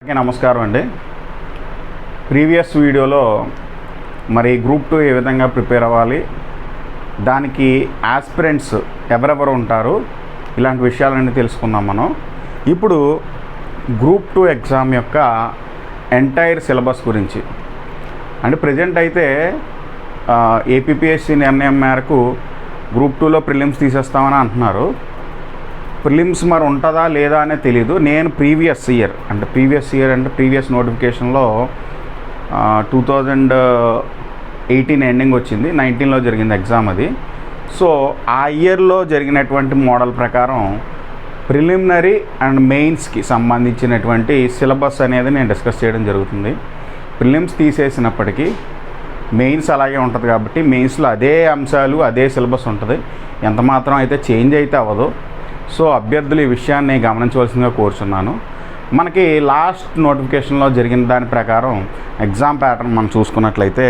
నమస్కారం అండి. ప్రీవియస్ వీడియోలో మరి గ్రూప్ 2 ఏ విధంగా ప్రిపేర్ అవ్వాలి, దానికి ఆస్పిరెంట్స్ ఎవరెవరు ఉంటారు, ఇలాంటి విషయాలన్నీ తెలుసుకుందాం మనం. ఇప్పుడు గ్రూప్ 2 ఎగ్జామ్ యొక్క ఎంటైర్ సిలబస్ గురించి అంటే ప్రజెంట్ అయితే ఏపీపీఎస్సీ నిర్ణయం మేరకు గ్రూప్ 2లో ప్రిలిమ్స్ తీసేస్తామని అంటున్నారు. ప్రిలిమ్స్ మరి ఉంటుందా లేదా అనేది తెలీదు. నేను ప్రీవియస్ ఇయర్ అంటే ప్రీవియస్ నోటిఫికేషన్లో 2018 ఎండింగ్ వచ్చింది, 19లో జరిగింది ఎగ్జామ్ అది. సో ఆ ఇయర్లో జరిగినటువంటి మోడల్ ప్రకారం ప్రిలిమినరీ అండ్ మెయిన్స్కి సంబంధించినటువంటి సిలబస్ అనేది నేను డిస్కస్ చేయడం జరుగుతుంది. ప్రిలిమ్స్ తీసేసినప్పటికీ మెయిన్స్ అలాగే ఉంటుంది కాబట్టి మెయిన్స్లో అదే అంశాలు అదే సిలబస్ ఉంటుంది, ఎంత మాత్రం అయితే చేంజ్ అయితే అవ్వదు. సో అభ్యర్థులు ఈ విషయాన్ని గమనించవలసిందిగా కోరుచున్నాను. మనకి లాస్ట్ నోటిఫికేషన్లో జరిగిన దాని ప్రకారం ఎగ్జామ్ ప్యాటర్న్ మనం చూసుకున్నట్లయితే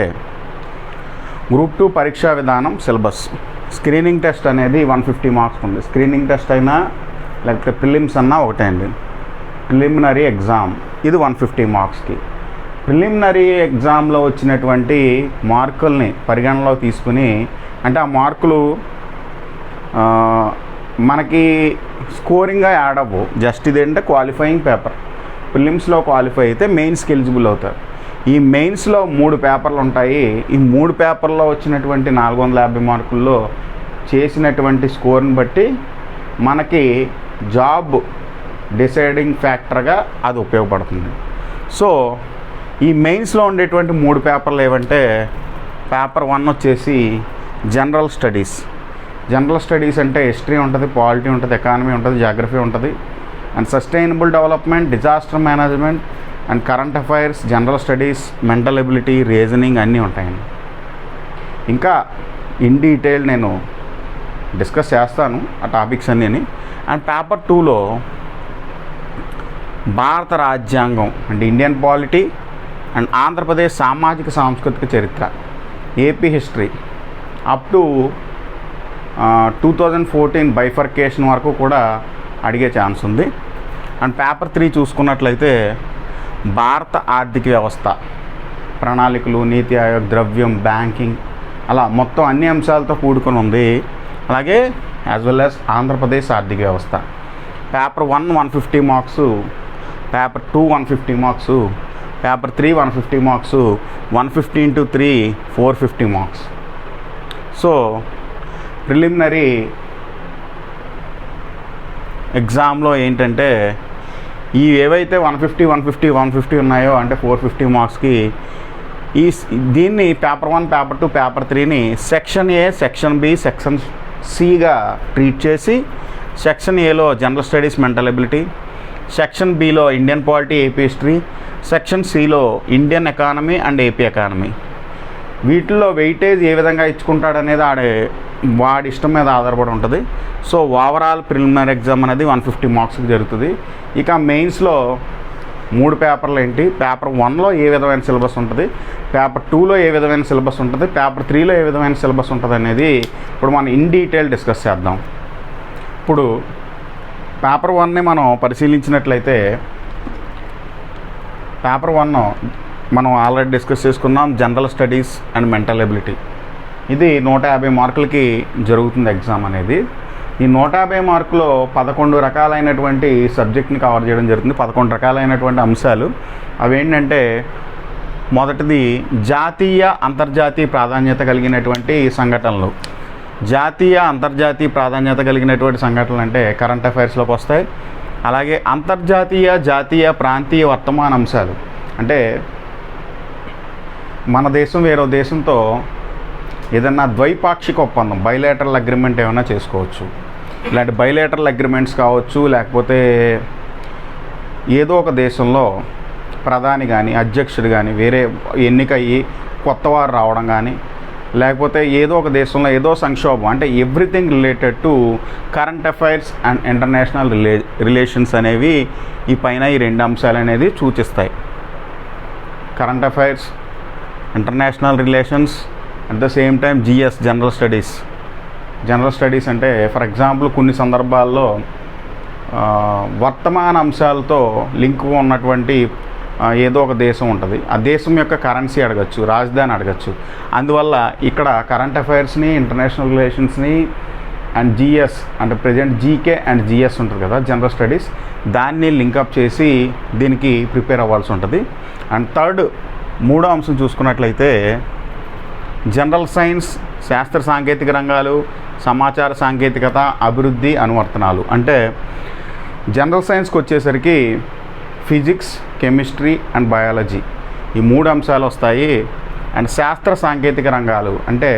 గ్రూప్ 2 పరీక్షా విధానం సిలబస్, స్క్రీనింగ్ టెస్ట్ అనేది 150 మార్క్స్ ఉంది. స్క్రీనింగ్ టెస్ట్ అయినా లేకపోతే ప్రిలిమ్స్ అన్నా ఒకటే అండి. ప్రిలిమినరీ ఎగ్జామ్ ఇది 150 మార్క్స్కి. ప్రిలిమినరీ ఎగ్జామ్లో వచ్చినటువంటి మార్కుల్ని పరిగణలో తీసుకుని, అంటే ఆ మార్కులు మనకి స్కోరింగ్గా యాడ్ అవ్వవు, జస్ట్ ఇదేంటే క్వాలిఫైయింగ్ పేపర్. ప్రిలిమ్స్లో క్వాలిఫై అయితే మెయిన్స్కి ఎలిజిబుల్ అవుతారు. ఈ మెయిన్స్లో 3 పేపర్లు ఉంటాయి. ఈ 3 పేపర్లో వచ్చినటువంటి 450 మార్కుల్లో చేసినటువంటి స్కోర్ని బట్టి మనకి జాబ్ డిసైడింగ్ ఫ్యాక్టర్గా అది ఉపయోగపడుతుంది. సో ఈ మెయిన్స్లో ఉండేటువంటి 3 పేపర్లు ఏవంటే, పేపర్ 1 వచ్చేసి జనరల్ స్టడీస్. జనరల్ స్టడీస్ అంటే హిస్టరీ ఉంటుంది, పాలిటీ ఉంటుంది, ఎకానమీ ఉంటుంది, జాగ్రఫీ ఉంటుంది, and sustainable development, disaster management and current affairs, general studies, mental ability, reasoning అన్నీ ఉంటాయండి. ఇంకా ఇన్ డీటెయిల్ నేను డిస్కస్ చేస్తాను ఆ టాపిక్స్ అన్నీ. అండ్ పేపర్ 2లో భారత రాజ్యాంగం అంటే ఇండియన్ పాలిటీ అండ్ ఆంధ్రప్రదేశ్ సామాజిక సాంస్కృతిక చరిత్ర, AP history up to 2014 bifurcation వరకు కూడా అడిగే ఛాన్స్ ఉంది. అండ్ పేపర్ 3 చూసుకున్నట్లయితే భారత ఆర్థిక వ్యవస్థ, ప్రణాళికలు, నీతి ఆయోగ్, ద్రవ్యం, బ్యాంకింగ్, అలా మొత్తం అన్ని అంశాలతో కూడుకొని ఉంది. అలాగే యాజ్ వెల్ యాజ్ ఆంధ్రప్రదేశ్ ఆర్థిక వ్యవస్థ. Paper 1 150 marks, paper 2 150 marks, paper 3 150 marks, 150 into 3 450 marks. So preliminary ఎగ్జామ్లో ఏంటంటే ఈ ఏవైతే 150 ఉన్నాయో అంటే 450 మార్క్స్కి దీన్ని పేపర్ 1, పేపర్ 2, పేపర్ 3ని section A, section B, section సిగా ట్రీట్ చేసి, సెక్షన్ ఏలో general studies, mental ability, section బిలో Indian polity, AP history, section సిలో Indian economy and AP economy, వీటిల్లో వెయిటేజ్ ఏ విధంగా ఇచ్చుకుంటాడనేది వాడి ఇష్టం మీద ఆధారపడి ఉంటుంది. సో ఓవరాల్ ప్రిలిమినరీ ఎగ్జామ్ అనేది 150 మార్క్స్కి జరుగుతుంది. ఇక మెయిన్స్లో 3 పేపర్లు ఏంటి, పేపర్ 1లో ఏ విధమైన సిలబస్ ఉంటుంది, పేపర్ 2లో ఏ విధమైన సిలబస్ ఉంటుంది, పేపర్ 3లో ఏ విధమైన సిలబస్ ఉంటుంది అనేది ఇప్పుడు మనం ఇన్ డీటెయిల్ డిస్కస్ చేద్దాం. ఇప్పుడు పేపర్ 1ని మనం పరిశీలించినట్లయితే, పేపర్ 1 మనం ఆల్రెడీ డిస్కస్ చేసుకున్నాం, general studies and mental ability. ఇది 150 మార్కులకి జరుగుతుంది ఎగ్జామ్ అనేది. ఈ 150 మార్కులో 11 రకాలైనటువంటి సబ్జెక్ట్ని కవర్ చేయడం జరుగుతుంది, 11 రకాలైనటువంటి అంశాలు. అవేంటంటే, మొదటిది జాతీయ అంతర్జాతీయ ప్రాధాన్యత కలిగినటువంటి సంఘటనలు. జాతీయ అంతర్జాతీయ ప్రాధాన్యత కలిగినటువంటి సంఘటనలు అంటే కరెంట్ అఫైర్స్లోకి వస్తాయి. అలాగే అంతర్జాతీయ, జాతీయ, ప్రాంతీయ వర్తమాన అంశాలు అంటే మన దేశం వేరే దేశంతో ఏదన్నా ద్వైపాక్షిక ఒప్పందం, బైలేటరల్ అగ్రిమెంట్ ఏమైనా చేసుకోవచ్చు. ఇలాంటి బైలేటరల్ అగ్రిమెంట్స్ కావచ్చు, లేకపోతే ఏదో ఒక దేశంలో ప్రధాని కానీ అధ్యక్షుడు కానీ వేరే ఎన్నికయ్యి కొత్త వారు రావడం కానీ, లేకపోతే ఏదో ఒక దేశంలో ఏదో సంక్షోభం, అంటే everything related to current affairs and international relations అనేవి ఈ పైన ఈ 2 అంశాలు అనేది సూచిస్తాయి. Current affairs, international relations, at the same time GS, general studies. General studies అంటే ఫర్ ఎగ్జాంపుల్ కొన్ని సందర్భాల్లో వర్తమాన అంశాలతో లింక్ ఉన్నటువంటి ఏదో ఒక దేశం ఉంటుంది. ఆ దేశం యొక్క కరెన్సీ అడగచ్చు, రాజధాని అడగచ్చు. అందువల్ల ఇక్కడ కరెంట్ అఫైర్స్ని, ఇంటర్నేషనల్ రిలేషన్స్ని అండ్ జిఎస్ అంటే ప్రజెంట్ జీకే అండ్ జిఎస్ ఉంటుంది కదా, జనరల్ స్టడీస్, దాన్ని లింకప్ చేసి దీనికి ప్రిపేర్ అవ్వాల్సి ఉంటుంది. అండ్ థర్డ్ మూడో అంశం చూసుకున్నట్లయితే జనరల్ సైన్స్, శాస్త్ర సాంకేతిక రంగాలు, సమాచార సాంకేతికత, అభివృద్ధి, అనువర్తనాలు. అంటే జనరల్ సైన్స్కి వచ్చేసరికి ఫిజిక్స్, కెమిస్ట్రీ అండ్ బయాలజీ, ఈ మూడు అంశాలు వస్తాయి. అండ్ శాస్త్ర సాంకేతిక రంగాలు అంటే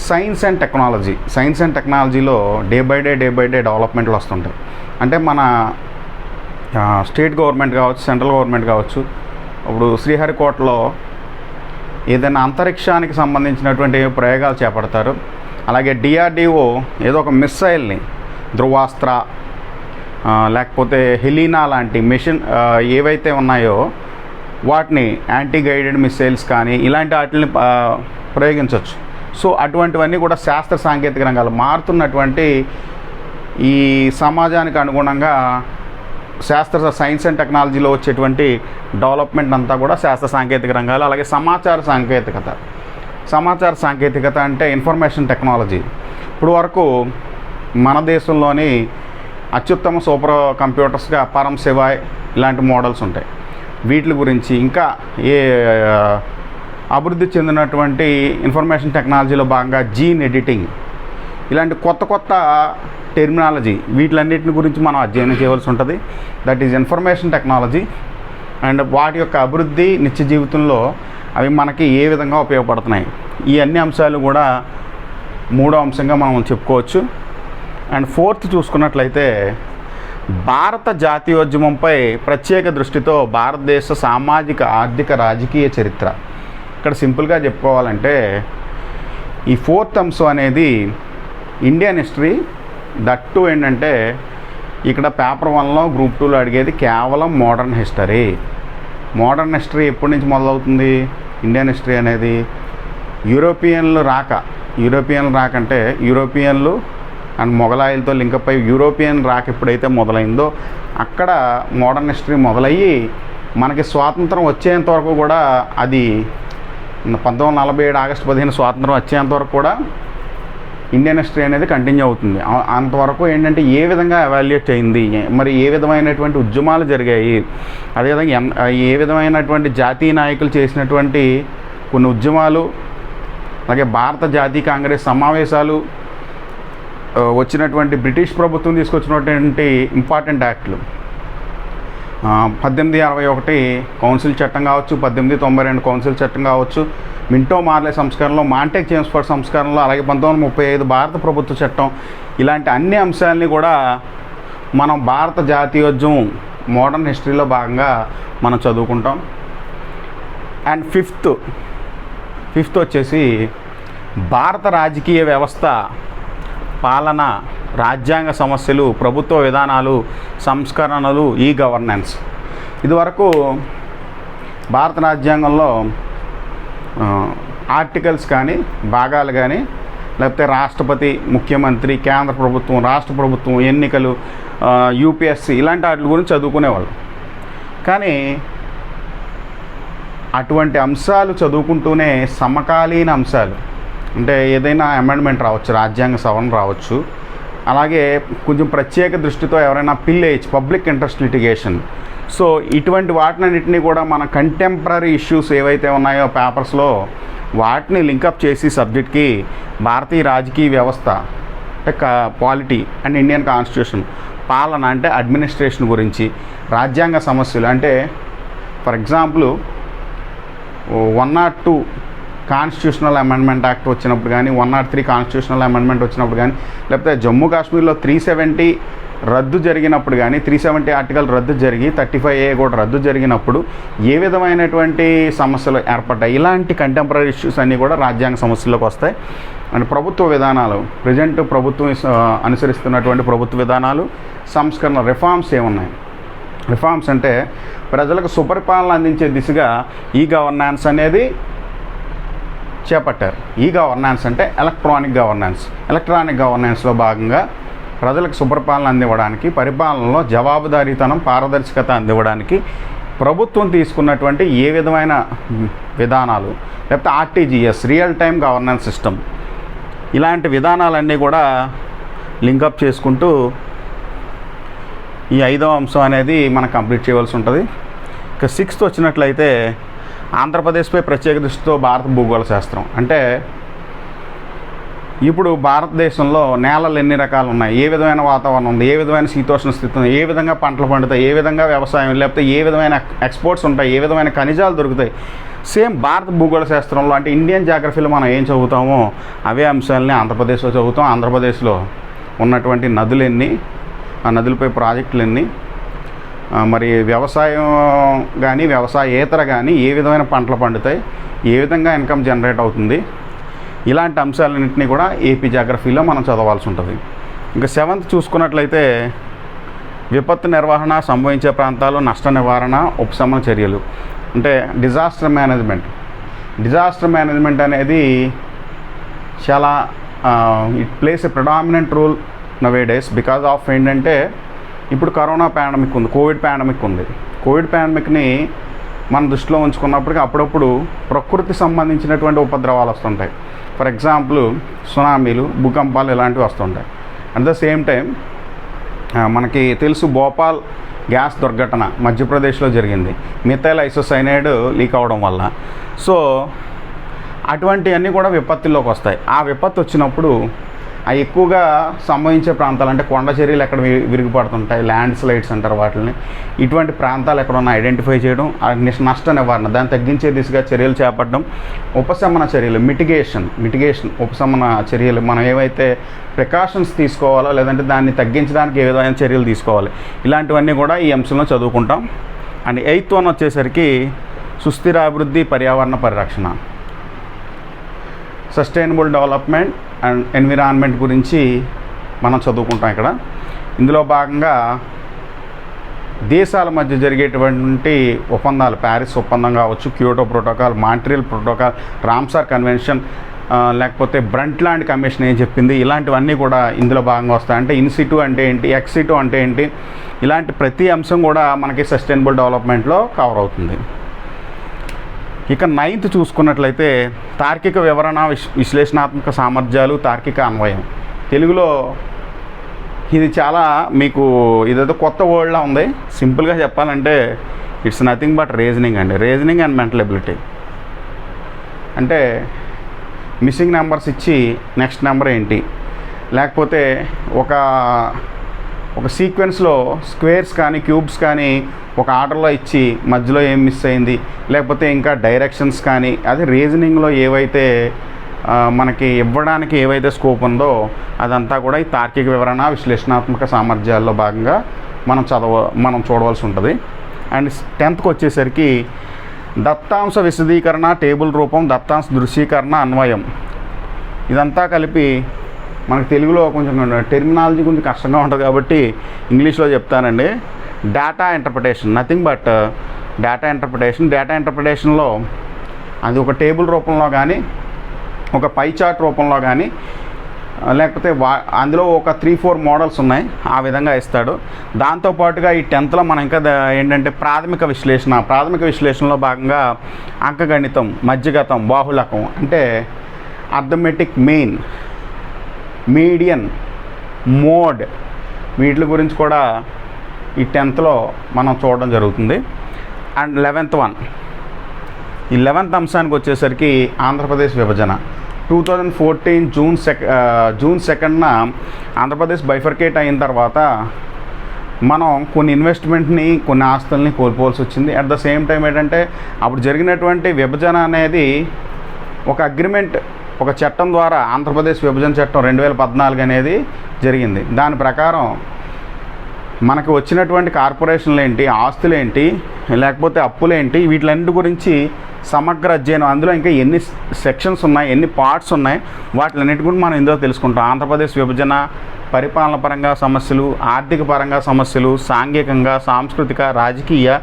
science and technology. Science and టెక్నాలజీలో డే బై డే డెవలప్మెంట్లు వస్తుంటాయి. అంటే మన స్టేట్ గవర్నమెంట్ కావచ్చు, సెంట్రల్ గవర్నమెంట్ కావచ్చు, ఇప్పుడు శ్రీహరికోటలో ఏదైనా అంతరిక్షానికి సంబంధించినటువంటి ప్రయోగాలు చేపడతారు. అలాగే డిఆర్డిఓ ఏదో ఒక మిస్సైల్ని, ధ్రువాస్త్ర లేకపోతే హెలీనా లాంటి మిషన్ ఏవైతే ఉన్నాయో వాటిని, యాంటీ గైడెడ్ మిస్సైల్స్ కానీ ఇలాంటి వాటిని ప్రయోగించవచ్చు. సో అటువంటివన్నీ కూడా శాస్త్ర సాంకేతిక రంగాలు. మారుతున్నటువంటి ఈ సమాజానికి అనుగుణంగా సైన్స్ అండ్ టెక్నాలజీలో వచ్చేటువంటి డెవలప్మెంట్ అంతా కూడా శాస్త్ర సాంకేతిక రంగాలు. అలాగే సమాచార సాంకేతికత అంటే ఇన్ఫర్మేషన్ టెక్నాలజీ. ఇప్పుడు వరకు మన దేశంలోని అత్యుత్తమ సూపర్ కంప్యూటర్స్గా పరం శివాయ్ ఇలాంటి మోడల్స్ ఉంటాయి. వీటి గురించి ఇంకా అభివృద్ధి చెందినటువంటి ఇన్ఫర్మేషన్ టెక్నాలజీలో భాగంగా జీన్ ఎడిటింగ్, ఇలాంటి కొత్త టెర్మినాలజీ, వీటిలన్నిటిని గురించి మనం అధ్యయనం చేయవలసి ఉంటుంది. That is information technology. And వాటి యొక్క అభివృద్ధి నిత్య జీవితంలో అవి మనకి ఏ విధంగా ఉపయోగపడుతున్నాయి, ఈ అన్ని అంశాలు కూడా మూడో అంశంగా మనం చెప్పుకోవచ్చు. అండ్ ఫోర్త్ చూసుకున్నట్లయితే భారత జాతీయోద్యమంపై ప్రత్యేక దృష్టితో భారతదేశ సామాజిక, ఆర్థిక, రాజకీయ చరిత్ర. ఇక్కడ సింపుల్గా చెప్పుకోవాలంటే ఈ ఫోర్త్ అంశం అనేది ఇండియన్ హిస్టరీ. దట్టు ఏంటంటే ఇక్కడ పేపర్ 1లో గ్రూప్ 2లో అడిగేది కేవలం మోడర్న్ హిస్టరీ. మోడర్న్ హిస్టరీ ఎప్పటి నుంచి మొదలవుతుంది? ఇండియన్ హిస్టరీ అనేది యూరోపియన్లు రాక అంటే యూరోపియన్లు అండ్ మొఘలాయిలతో లింకప్ అయ్యి యూరోపియన్ రాక ఎప్పుడైతే మొదలైందో అక్కడ మోడర్న్ హిస్టరీ మొదలయ్యి మనకి స్వాతంత్రం వచ్చేంత వరకు కూడా, అది 1947 ఆగస్టు 15 స్వాతంత్రం వచ్చేంత వరకు కూడా ఇండియన్ హిస్టరీ అనేది కంటిన్యూ అవుతుంది. అంతవరకు ఏంటంటే ఏ విధంగా ఎవాల్యుయేట్ అయింది, మరి ఏ విధమైనటువంటి ఉద్యమాలు జరిగాయి, అదేవిధంగా ఏ విధమైనటువంటి జాతీయ నాయకులు చేసినటువంటి కొన్ని ఉద్యమాలు, అలాగే భారత జాతీయ కాంగ్రెస్ సమావేశాలు, వచ్చినటువంటి బ్రిటిష్ ప్రభుత్వం తీసుకొచ్చినటువంటి ఇంపార్టెంట్ యాక్ట్లు, 1861 కౌన్సిల్ చట్టం కావచ్చు, 1892 కౌన్సిల్ చట్టం కావచ్చు, మింటో మార్లే సంస్కరణలో, మాంటెక్ జేమ్స్ఫర్డ్ సంస్కరణలో, అలాగే 1935 భారత ప్రభుత్వ చట్టం, ఇలాంటి అన్ని అంశాలని కూడా మనం భారత జాతీయోద్యమం మోడర్న్ హిస్టరీలో భాగంగా మనం చదువుకుంటాం. అండ్ ఫిఫ్త్ వచ్చేసి భారత రాజకీయ వ్యవస్థ, పాలన, రాజ్యాంగ సమస్యలు, ప్రభుత్వ విధానాలు, సంస్కరణలు, ఈ గవర్నెన్స్. ఇదివరకు భారత రాజ్యాంగంలో ఆర్టికల్స్ కానీ, భాగాలు కానీ, లేకపోతే రాష్ట్రపతి, ముఖ్యమంత్రి, కేంద్ర ప్రభుత్వం, రాష్ట్ర ప్రభుత్వం, ఎన్నికలు, యూపీఎస్సీ ఇలాంటి వాటి గురించి చదువుకునేవాళ్ళు. కానీ అటువంటి అంశాలు చదువుకుంటూనే సమకాలీన అంశాలు, అంటే ఏదైనా అమెండ్మెంట్ రావచ్చు, రాజ్యాంగ సవరణ రావచ్చు, అలాగే కొంచెం ప్రత్యేక దృష్టితో ఎవరైనా పబ్లిక్ ఇంట్రెస్ట్ లిటిగేషన్, సో ఇటువంటి వాటినన్నింటినీ కూడా మన కంటెంపరీ ఇష్యూస్ ఏవైతే ఉన్నాయో పేపర్స్లో వాటిని లింకప్ చేసి సబ్జెక్ట్కి భారతీయ రాజకీయ వ్యవస్థ అంటే పాలిటీ అండ్ ఇండియన్ కాన్స్టిట్యూషన్, పాలన అంటే అడ్మినిస్ట్రేషన్ గురించి, రాజ్యాంగ సమస్యలు అంటే for example 102 constitutional amendment act వచ్చినప్పుడు కానీ, 103 కాన్స్టిట్యూషనల్ అమెండ్మెంట్ వచ్చినప్పుడు కానీ, లేకపోతే జమ్మూ కాశ్మీర్లో 370 రద్దు జరిగినప్పుడు కానీ, 370 ఆర్టికల్ రద్దు జరిగి 35A కూడా రద్దు జరిగినప్పుడు ఏ విధమైనటువంటి సమస్యలు ఏర్పడ్డాయి, ఇలాంటి కంటెంపరీ ఇష్యూస్ అన్నీ కూడా రాజ్యాంగ సమస్యల్లోకి వస్తాయి. అండ్ ప్రభుత్వ విధానాలు, ప్రజెంట్ ప్రభుత్వం అనుసరిస్తున్నటువంటి ప్రభుత్వ విధానాలు, సంస్కరణ, రిఫార్మ్స్ ఏమున్నాయి. రిఫార్మ్స్ అంటే ప్రజలకు సుపరిపాలన అందించే దిశగా ఈ గవర్నెన్స్ అనేది చేపట్టారు. ఈ గవర్నెన్స్ అంటే ఎలక్ట్రానిక్ గవర్నెన్స్లో భాగంగా ప్రజలకు సుపరిపాలన అందివ్వడానికి, పరిపాలనలో జవాబుదారీతనం, పారదర్శకత అందివ్వడానికి ప్రభుత్వం తీసుకున్నటువంటి ఏ విధమైన విధానాలు, లేకపోతే RTGS, real time governance system, ఇలాంటి విధానాలన్నీ కూడా లింకప్ చేసుకుంటూ ఈ 5వ అంశం అనేది మనం కంప్లీట్ చేయవలసి ఉంటుంది. ఇక 6th వచ్చినట్లయితే ఆంధ్రప్రదేశ్పై ప్రత్యేక దృష్టితో భారత భూగోళ శాస్త్రం. అంటే ఇప్పుడు భారతదేశంలో నేలలు ఎన్ని రకాలు ఉన్నాయి, ఏ విధమైన వాతావరణం ఉంది, ఏ విధమైన శీతోష్ణ స్థితి ఉంది, ఏ విధంగా పంటలు పండుతాయి, ఏ విధంగా వ్యవసాయం, లేకపోతే ఏ విధమైన ఎక్స్పోర్ట్స్ ఉంటాయి, ఏ విధమైన ఖనిజాలు దొరుకుతాయి. సేమ్ భారత భూగోళ శాస్త్రంలో అంటే ఇండియన్ జాగ్రఫీలో మనం ఏం చదువుతామో అవే అంశాలని ఆంధ్రప్రదేశ్లో చదువుతాం. ఆంధ్రప్రదేశ్లో ఉన్నటువంటి నదులు ఎన్ని, ఆ నదులపై ప్రాజెక్టులు ఎన్ని, మరి వ్యవసాయం కానీ వ్యవసాయేతర కానీ ఏ విధమైన పంటలు పండుతాయి, ఏ విధంగా ఇన్కమ్ జనరేట్ అవుతుంది, ఇలాంటి అంశాలన్నింటినీ కూడా ఏపీ జాగ్రఫీలో మనం చదవాల్సి ఉంటుంది. ఇంకా 7th చూసుకున్నట్లయితే విపత్తు నిర్వహణ, సంభవించే ప్రాంతాలు, నష్ట నివారణ, ఉపశమన చర్యలు. అంటే డిజాస్టర్ మేనేజ్మెంట్ అనేది చాలా it plays a predominant role nowadays because of ఏంటంటే ఇప్పుడు కరోనా పాండమిక్ ఉంది, కోవిడ్ పాండమిక్ని మన దృష్టిలో ఉంచుకున్నప్పటికీ అప్పుడప్పుడు ప్రకృతి సంబంధించినటువంటి ఉపద్రవాలు వస్తుంటాయి. ఫర్ ఎగ్జాంపుల్ సునామీలు, భూకంపాలు ఇలాంటివి వస్తుంటాయి. అట్ ద సేమ్ టైం మనకి తెలుసు భోపాల్ గ్యాస్ దుర్ఘటన మధ్యప్రదేశ్లో జరిగింది, మిథైల్ ఐసోసైనైడ్ లీక్ అవడం వల్ల. సో అటువంటివన్నీ కూడా విపత్తుల్లోకి వస్తాయి. ఆ విపత్తు వచ్చినప్పుడు అవి ఎక్కువగా సంభవించే ప్రాంతాలు అంటే కొండ చర్యలు ఎక్కడ విరిగిపడుతుంటాయి, ల్యాండ్ స్లైడ్స్ అంటారు వాటిని. ఇటువంటి ప్రాంతాలు ఎక్కడున్నా ఐడెంటిఫై చేయడం, నష్ట నివారణ, దాన్ని తగ్గించే దిశగా చర్యలు చేపట్టడం, ఉపశమన చర్యలు, మిటిగేషన్ ఉపశమన చర్యలు, మనం ఏవైతే ప్రికాషన్స్ తీసుకోవాలో లేదంటే దాన్ని తగ్గించడానికి ఏ విధమైన చర్యలు తీసుకోవాలి, ఇలాంటివన్నీ కూడా ఈ అంశంలో చదువుకుంటాం. అండ్ 8th one వచ్చేసరికి సుస్థిర అభివృద్ధి, పర్యావరణ పరిరక్షణ, సస్టైనబుల్ డెవలప్మెంట్ అండ్ ఎన్విరాన్మెంట్ గురించి మనం చదువుకుంటాం ఇక్కడ. ఇందులో భాగంగా దేశాల మధ్య జరిగేటువంటి ఒప్పందాలు, ప్యారిస్ ఒప్పందం కావచ్చు, Kyoto protocol, Montreal protocol, Ramsar convention, లేకపోతే బ్రంట్లాండ్ కమిషన్ ఏం చెప్పింది, ఇలాంటివన్నీ కూడా ఇందులో భాగంగా వస్తాయి. అంటే ఇన్సిటు అంటే ఏంటి, ఎక్సిటు అంటే ఏంటి, ఇలాంటి ప్రతి అంశం కూడా మనకి సస్టైనబుల్ డెవలప్మెంట్లో కవర్ అవుతుంది. ఇక 9th చూసుకున్నట్లయితే తార్కిక వివరణ, విశ్లేషణాత్మక సామర్థ్యాలు, తార్కిక అన్వయం. తెలుగులో ఇది చాలా మీకు ఇదేదో కొత్త వర్డ్లా ఉంది. సింపుల్గా చెప్పాలంటే it's nothing but reasoning and mental ability. అంటే మిస్సింగ్ నెంబర్స్ ఇచ్చి నెక్స్ట్ నెంబర్ ఏంటి, లేకపోతే ఒక సీక్వెన్స్లో స్క్వేర్స్ కానీ క్యూబ్స్ కానీ ఒక ఆర్డర్లో ఇచ్చి మధ్యలో ఏం మిస్ అయింది, లేకపోతే ఇంకా డైరెక్షన్స్ కానీ, అది రీజనింగ్లో ఏవైతే మనకి ఇవ్వడానికి ఏవైతే స్కోప్ ఉందో అదంతా కూడా ఈ తార్కిక వివరణ, విశ్లేషణాత్మక సామర్థ్యాల్లో భాగంగా మనం చూడవలసి ఉంటుంది. అండ్ 10th వచ్చేసరికి దత్తాంశ విశదీకరణ, టేబుల్ రూపం, దత్తాంశ దృశ్యీకరణ, అన్వయం. ఇదంతా కలిపి మనకు తెలుగులో కొంచెం టెర్మినాలజీ కొంచెం కష్టంగా ఉంటుంది కాబట్టి ఇంగ్లీష్లో చెప్తానండి. Data interpretation, nothing but data ఇంటర్ప్రిటేషన్లో అది ఒక టేబుల్ రూపంలో కానీ, ఒక పై చార్ట్ రూపంలో కానీ, లేకపోతే అందులో ఒక 3-4 మోడల్స్ ఉన్నాయి, ఆ విధంగా ఇస్తాడు. దాంతోపాటుగా ఈ 10thలో మనం ఇంకా ఏంటంటే ప్రాథమిక విశ్లేషణలో భాగంగా అంకగణితం, మధ్యగతం, బాహుళకం అంటే అర్థమెటిక్, మీన్, మీడియన్, మోడ్, వీటి గురించి కూడా ఈ 10thలో మనం చూడడం జరుగుతుంది. అండ్ 11th one, ఈ 11th అంశానికి వచ్చేసరికి ఆంధ్రప్రదేశ్ విభజన. 2014 జూన్ 2న ఆంధ్రప్రదేశ్ బైఫర్కేట్ అయిన తర్వాత మనం కొన్ని ఇన్వెస్ట్మెంట్ని, కొన్ని ఆస్తుల్ని కోల్పోవాల్సి వచ్చింది. అట్ ద సేమ్ టైం ఏంటంటే అప్పుడు జరిగినటువంటి విభజన అనేది ఒక అగ్రిమెంట్, ఒక చట్టం ద్వారా ఆంధ్రప్రదేశ్ విభజన చట్టం 2014 అనేది జరిగింది. దాని ప్రకారం మనకు వచ్చినటువంటి కార్పొరేషన్లు ఏంటి, ఆస్తులు ఏంటి, లేకపోతే అప్పులేంటి, వీటిలన్నిటి గురించి సమగ్ర అధ్యయనం, అందులో ఇంకా ఎన్ని సెక్షన్స్ ఉన్నాయి, ఎన్ని పార్ట్స్ ఉన్నాయి, వాటిలన్నిటి గురించి మనం ఇందులో తెలుసుకుంటాం. ఆంధ్రప్రదేశ్ విభజన, పరిపాలన పరంగా సమస్యలు, ఆర్థిక పరంగా సమస్యలు, సాంఘికంగా, సాంస్కృతిక, రాజకీయ,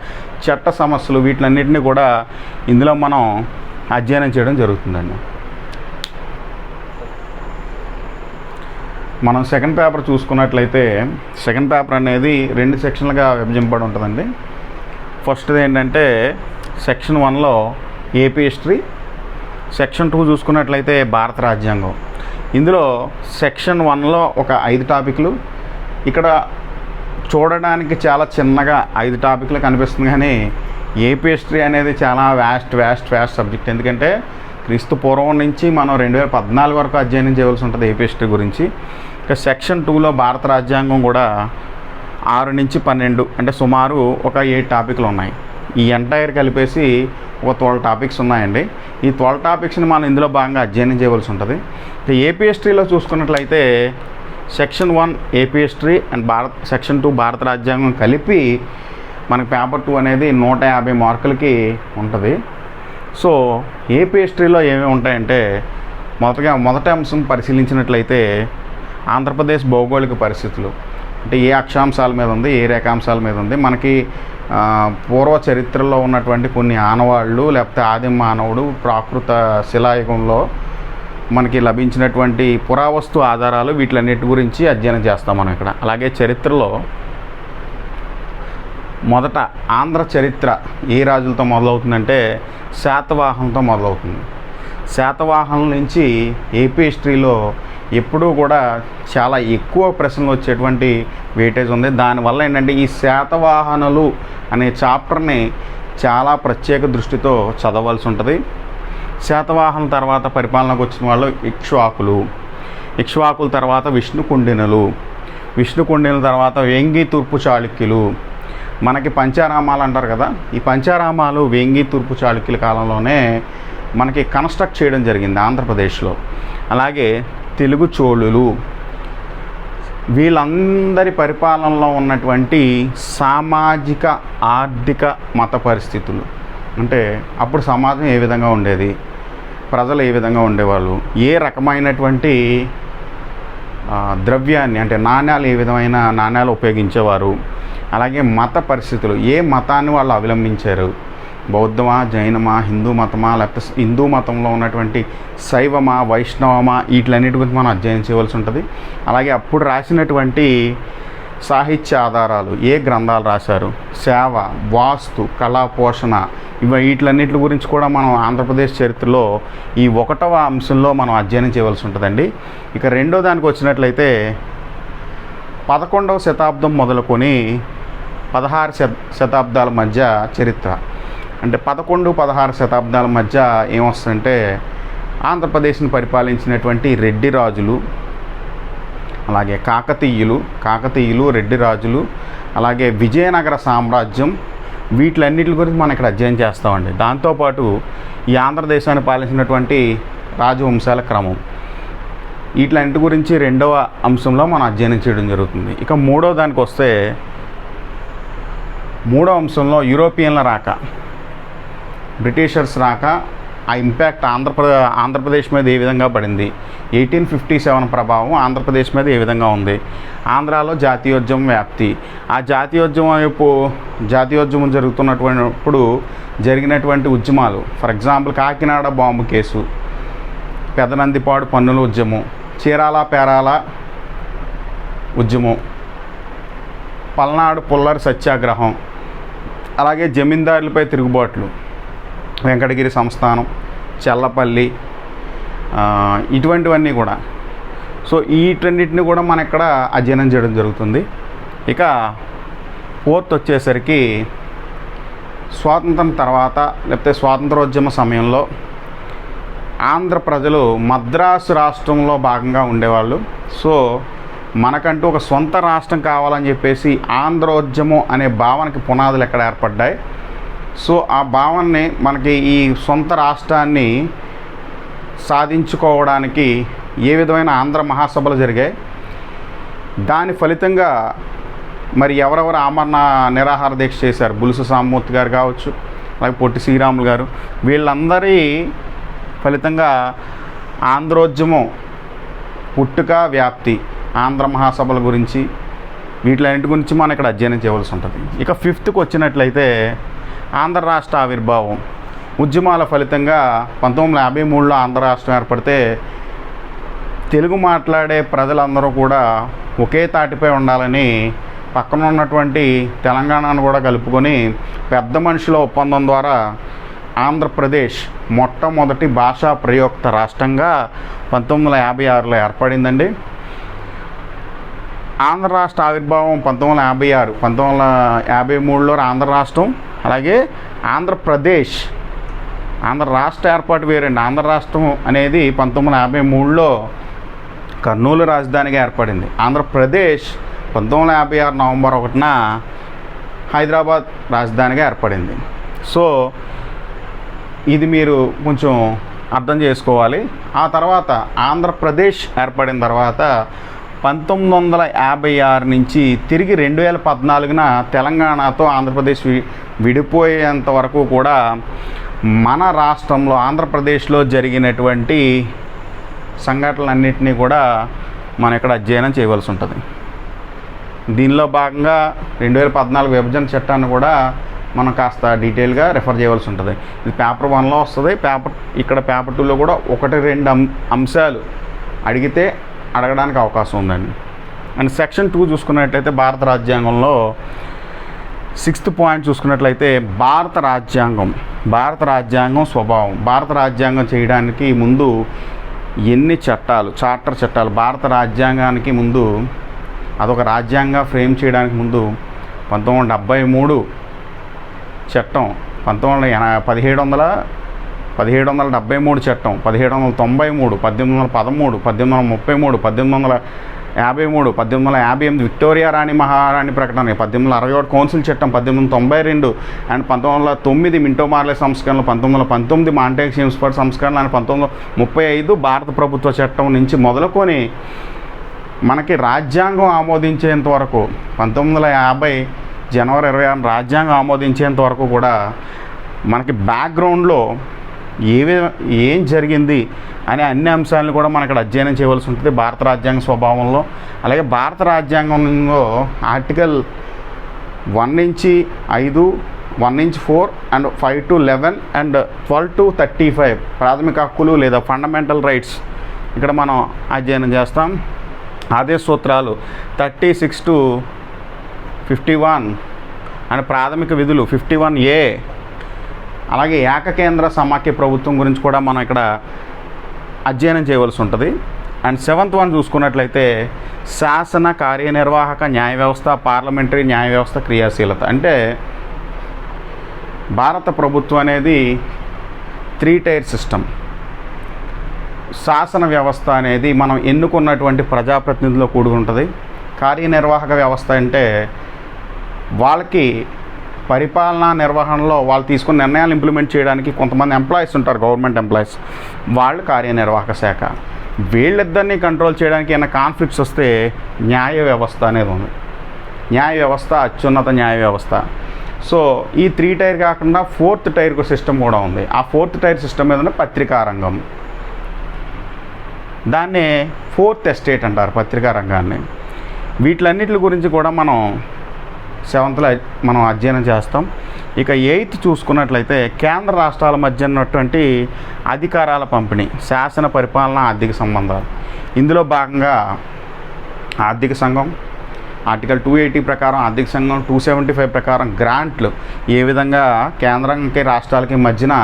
చట్ట సమస్యలు, వీటిలన్నిటిని కూడా ఇందులో మనం అధ్యయనం చేయడం జరుగుతుందండి. మనం సెకండ్ పేపర్ చూసుకున్నట్లయితే సెకండ్ పేపర్ అనేది 2 సెక్షన్లుగా విభజింపబడి ఉంటుందండి. ఫస్ట్ది ఏంటంటే సెక్షన్ 1లో ఏపీ హిస్టరీ, సెక్షన్ 2 చూసుకున్నట్లయితే భారత రాజ్యాంగం. ఇందులో సెక్షన్ 1లో ఒక 5 టాపిక్లు, ఇక్కడ చూడడానికి చాలా చిన్నగా 5 టాపిక్లు కనిపిస్తుంది, కానీ ఏపీ హిస్టరీ అనేది చాలా వ్యాస్ట్ సబ్జెక్ట్. ఎందుకంటే క్రీస్తు పూర్వం నుంచి మనం 2014 వరకు అధ్యయనం చేయవలసి ఉంటుంది ఏపీ హిస్టరీ గురించి. ఇక సెక్షన్ 2లో భారత రాజ్యాంగం కూడా 6 నుంచి 12 అంటే సుమారు ఒక 7 టాపిక్లు ఉన్నాయి. ఈ ఎంటైర్ కలిపేసి ఒక 12 టాపిక్స్ ఉన్నాయండి. ఈ 12 టాపిక్స్ని మనం ఇందులో భాగంగా అధ్యయనం చేయవలసి ఉంటుంది. ఇక ఏపీ హిస్టరీలో చూసుకున్నట్లయితే section 1 AP history and section 2 భారత రాజ్యాంగం కలిపి మనకి పేపర్ 2 అనేది 150 మార్కులకి ఉంటుంది. సో ఏపీ హిస్టరీలో ఏమేమి ఉంటాయంటే మొదటి అంశం పరిశీలించినట్లయితే ఆంధ్రప్రదేశ్ భౌగోళిక పరిస్థితులు, అంటే ఏ అక్షాంశాల మీద ఉంది, ఏ రేఖాంశాల మీద ఉంది, మనకి పూర్వ చరిత్రలో ఉన్నటువంటి కొన్ని ఆనవాళ్ళు, లేకపోతే ఆదిమ మానవుడు, ప్రాకృత శిలాయుగంలో మనకి లభించినటువంటి పురావస్తు ఆధారాలు, వీటిలన్నిటి గురించి అధ్యయనం చేస్తాం మనం ఇక్కడ. అలాగే చరిత్రలో మొదట ఆంధ్ర చరిత్ర ఏ రాజులతో మొదలవుతుందంటే శాతవాహనంతో మొదలవుతుంది. శాతవాహనం నుంచి ఏపీ హిస్టరీలో ఎప్పుడూ కూడా చాలా ఎక్కువ ప్రశ్నలు వచ్చేటువంటి వెయిటేజ్ ఉంది. దానివల్ల ఏంటంటే ఈ శాతవాహనులు అనే చాప్టర్ని చాలా ప్రత్యేక దృష్టితో చదవాల్సి ఉంటుంది. శాతవాహనం తర్వాత పరిపాలనకు వచ్చిన వాళ్ళు ఇక్ష్వాకుల తర్వాత విష్ణుకుండినుల తర్వాత వేంగి తూర్పు చాళుక్యులు, మనకి పంచారామాలు అంటారు కదా, ఈ పంచారామాలు వేంగి తూర్పు చాళుక్యుల కాలంలోనే మనకి కన్స్ట్రక్ట్ చేయడం జరిగింది ఆంధ్రప్రదేశ్లో. అలాగే తెలుగు చోళులు, వీళ్ళందరి పరిపాలనలో ఉన్నటువంటి సామాజిక ఆర్థిక మత పరిస్థితులు, అంటే అప్పుడు సమాజం ఏ విధంగా ఉండేది, ప్రజలు ఏ విధంగా ఉండేవాళ్ళు, ఏ రకమైనటువంటి ద్రవ్యాన్ని అంటే నాణ్యాలు, ఏ విధమైన నాణ్యాలు ఉపయోగించేవారు, అలాగే మత పరిస్థితులు, ఏ మతాన్ని వాళ్ళు అవలంబించారు, బౌద్ధమా, జైనమా, హిందూ మతమా, లేకపోతే హిందూ మతంలో ఉన్నటువంటి శైవమా, వైష్ణవమా, వీటిలన్నిటి గురించి మనం అధ్యయనం చేయవలసి ఉంటుంది. అలాగే అప్పుడు రాసినటువంటి సాహిత్య ఆధారాలు, ఏ గ్రంథాలు రాశారు, సేవ, వాస్తు, కళా పోషణ, వీటిలన్నిటి గురించి కూడా మనం ఆంధ్రప్రదేశ్ చరిత్రలో ఈ 1వ అంశంలో మనం అధ్యయనం చేయవలసి ఉంటుందండి. ఇక రెండో దానికి వచ్చినట్లయితే 11వ శతాబ్దం మొదలుకొని 16 శతాబ్దాల మధ్య చరిత్ర, అంటే 11-16 శతాబ్దాల మధ్య ఏమొస్తుందంటే ఆంధ్రప్రదేశ్ని పరిపాలించినటువంటి రెడ్డి రాజులు, అలాగే కాకతీయులు, రెడ్డి రాజులు, అలాగే విజయనగర సామ్రాజ్యం, వీటిలన్నిటి గురించి మనం ఇక్కడ అధ్యయనం చేస్తామండి. దాంతోపాటు ఈ ఆంధ్రదేశాన్ని పాలించినటువంటి రాజవంశాల క్రమం, వీటిలన్నిటి గురించి 2వ అంశంలో మనం అధ్యయనం చేయడం జరుగుతుంది. ఇక 3వ దానికి వస్తే 3వ అంశంలో యూరోపియన్ల రాక, బ్రిటిషర్స్ రాక, ఆ ఇంపాక్ట్ ఆంధ్రప్రదేశ్ మీద ఏ విధంగా పడింది, 1857 ప్రభావం ఆంధ్రప్రదేశ్ మీద ఏ విధంగా ఉంది, ఆంధ్రాలో జాతీయోద్యమం వ్యాప్తి, ఆ జాతీయోద్యమం జరుగుతున్నప్పుడు జరిగినటువంటి ఉద్యమాలు, for example Kakinada bomb case, Pedanandipadu పన్నుల ఉద్యమం, చీరాల పేరాల ఉద్యమం, పల్నాడు పుల్లరి సత్యాగ్రహం, అలాగే జమీందారులపై తిరుగుబాట్లు, వెంకటగిరి సంస్థానం, చెల్లపల్లి, ఇటువంటివన్నీ కూడా. సో వీటన్నిటిని కూడా మనం ఇక్కడ అధ్యయనం చేయడం జరుగుతుంది. ఇక 4th వచ్చేసరికి స్వాతంత్రం తర్వాత, లేకపోతే స్వాతంత్రోద్యమ సమయంలో ఆంధ్ర ప్రజలు మద్రాసు రాష్ట్రంలో భాగంగా ఉండేవాళ్ళు. సో మనకంటూ ఒక సొంత రాష్ట్రం కావాలని చెప్పేసి ఆంధ్రోద్యమం అనే భావనకి పునాదులు ఎక్కడ ఏర్పడ్డాయి. సో ఆ భావనని మనకి ఈ సొంత రాష్ట్రాన్ని సాధించుకోవడానికి ఏ విధమైన ఆంధ్ర మహాసభలు జరిగాయి, దాని ఫలితంగా మరి ఎవరెవరు ఆమరణ నిరాహార దీక్ష చేశారు, బులుసు సామూర్తి గారు కావచ్చు, అలాగే పొట్టి శ్రీరాములు గారు, వీళ్ళందరి ఫలితంగా ఆంధ్రోద్యమం పుట్టుక, వ్యాప్తి, ఆంధ్ర మహాసభల గురించి, వీటిలన్నింటి గురించి మనం ఇక్కడ అధ్యయనం చేయవలసి ఉంటుంది. ఇక 5th వచ్చినట్లయితే ఆంధ్ర రాష్ట్ర ఆవిర్భావం, ఉద్యమాల ఫలితంగా 1953లో ఆంధ్ర రాష్ట్రం ఏర్పడితే తెలుగు మాట్లాడే ప్రజలందరూ కూడా ఒకే తాటిపై ఉండాలని పక్కన ఉన్నటువంటి తెలంగాణను కూడా కలుపుకొని పెద్ద మనుషుల ఒప్పందం ద్వారా ఆంధ్రప్రదేశ్ మొట్టమొదటి భాషా ప్రయుక్త రాష్ట్రంగా 1956లో ఏర్పడిందండి. ఆంధ్ర రాష్ట్ర ఆవిర్భావం 1956, 1953లో ఆంధ్ర రాష్ట్రం, అలాగే ఆంధ్రప్రదేశ్, ఆంధ్ర రాష్ట్ర ఏర్పాటు వేరండి. ఆంధ్ర రాష్ట్రం అనేది 1953లో కర్నూలు రాజధానిగా ఏర్పడింది. ఆంధ్రప్రదేశ్ 1956 నవంబర్ 1న హైదరాబాద్ రాజధానిగా ఏర్పడింది. సో ఇది మీరు కొంచెం అర్థం చేసుకోవాలి. ఆ తర్వాత ఆంధ్రప్రదేశ్ ఏర్పడిన తర్వాత 1956 నుంచి తిరిగి 2014న తెలంగాణతో ఆంధ్రప్రదేశ్ విడిపోయేంత వరకు కూడా మన రాష్ట్రంలో ఆంధ్రప్రదేశ్లో జరిగినటువంటి సంఘటనలన్నింటినీ కూడా మనం ఇక్కడ అధ్యయనం చేయవలసి ఉంటుంది. దీనిలో భాగంగా 2014 విభజన చట్టాన్ని కూడా మనం కాస్త డీటెయిల్గా రెఫర్ చేయవలసి ఉంటుంది. ఇది పేపర్ 1లో వస్తుంది. ఇక్కడ పేపర్ 2లో కూడా 1-2 అంశాలు అడిగితే అడగడానికి అవకాశం ఉందండి. అండ్ సెక్షన్ 2 చూసుకున్నట్లయితే భారత రాజ్యాంగంలో 6th పాయింట్ చూసుకున్నట్లయితే భారత రాజ్యాంగం స్వభావం. భారత రాజ్యాంగం చేయడానికి ముందు ఎన్ని చట్టాలు, చార్టర్ చట్టాలు, భారత రాజ్యాంగానికి ముందు అదొక రాజ్యాంగ ఫ్రేమ్ చేయడానికి ముందు 1973 చట్టం, 1773 చట్టం, 1793, 1813, 1833, 1853, 1858 విక్టోరియా రాణి మహారాణి ప్రకటన, 1861 కౌన్సిల్ చట్టం, 1892 అండ్ 1909 మింటో మార్లే సంస్కరణలు, 1919 మాంటేగ్ షిమ్స్బర్గ్ సంస్కరణలు అండ్ 1935 భారత ప్రభుత్వ చట్టం నుంచి మొదలుకొని మనకి రాజ్యాంగం ఆమోదించేంత వరకు 1950 జనవరి 26 రాజ్యాంగం ఆమోదించేంత వరకు కూడా మనకి బ్యాక్గ్రౌండ్లో ఏం జరిగింది అనే అన్ని అంశాలను కూడా మనం ఇక్కడ అధ్యయనం చేయవలసి ఉంటుంది భారత రాజ్యాంగ స్వభావంలో. అలాగే భారత రాజ్యాంగంలో ఆర్టికల్ 1 నుంచి 5, 1 నుంచి 4 అండ్ 5 to 11 అండ్ 12 to 35 ప్రాథమిక హక్కులు లేదా ఫండమెంటల్ రైట్స్ ఇక్కడ మనం అధ్యయనం చేస్తాం. ఆదేశ సూత్రాలు 36 to 51 అండ్ ప్రాథమిక విధులు 51A. అలాగే ఏకకేంద్ర సమాఖ్య ప్రభుత్వం గురించి కూడా మనం ఇక్కడ అధ్యయనం చేయవలసి ఉంటుంది. అండ్ 7th వన్ చూసుకున్నట్లయితే శాసన, కార్యనిర్వాహక న్యాయ వ్యవస్థ, పార్లమెంటరీ న్యాయ వ్యవస్థ క్రియాశీలత. అంటే భారత ప్రభుత్వం అనేది 3 tier సిస్టమ్. శాసన వ్యవస్థ అనేది మనం ఎన్నుకున్నటువంటి ప్రజాప్రతినిధుల్లో కూడి ఉంటుంది. కార్యనిర్వాహక వ్యవస్థ అంటే వాళ్ళకి పరిపాలనా నిర్వహణలో వాళ్ళు తీసుకున్న నిర్ణయాలు ఇంప్లిమెంట్ చేయడానికి కొంతమంది ఎంప్లాయీస్ ఉంటారు, గవర్నమెంట్ ఎంప్లాయీస్, వాళ్ళు కార్యనిర్వాహక శాఖ. వీళ్ళిద్దరినీ కంట్రోల్ చేయడానికి ఏమైనా కాన్ఫ్లిక్ట్స్ వస్తే న్యాయ వ్యవస్థ అనేది ఉంది. న్యాయ వ్యవస్థ అత్యున్నత న్యాయ వ్యవస్థ. సో ఈ 3 tier కాకుండా 4th tier సిస్టమ్ కూడా ఉంది. ఆ 4th tier సిస్టమ్ మీద పత్రికా రంగం, దాన్ని 4th estate అంటారు, పత్రికా రంగాన్ని. వీటిలన్నిటి గురించి కూడా మనం 7thలో మనం అధ్యయనం చేస్తాం. ఇక 8th చూసుకున్నట్లయితే కేంద్ర రాష్ట్రాల మధ్య ఉన్నటువంటి అధికారాల పంపిణీ, శాసన, పరిపాలన, ఆర్థిక సంబంధాలు. ఇందులో భాగంగా ఆర్థిక సంఘం ఆర్టికల్ 280 ప్రకారం, ఆర్థిక సంఘం 275 ప్రకారం గ్రాంట్లు ఏ విధంగా కేంద్రానికి రాష్ట్రాలకి మధ్యన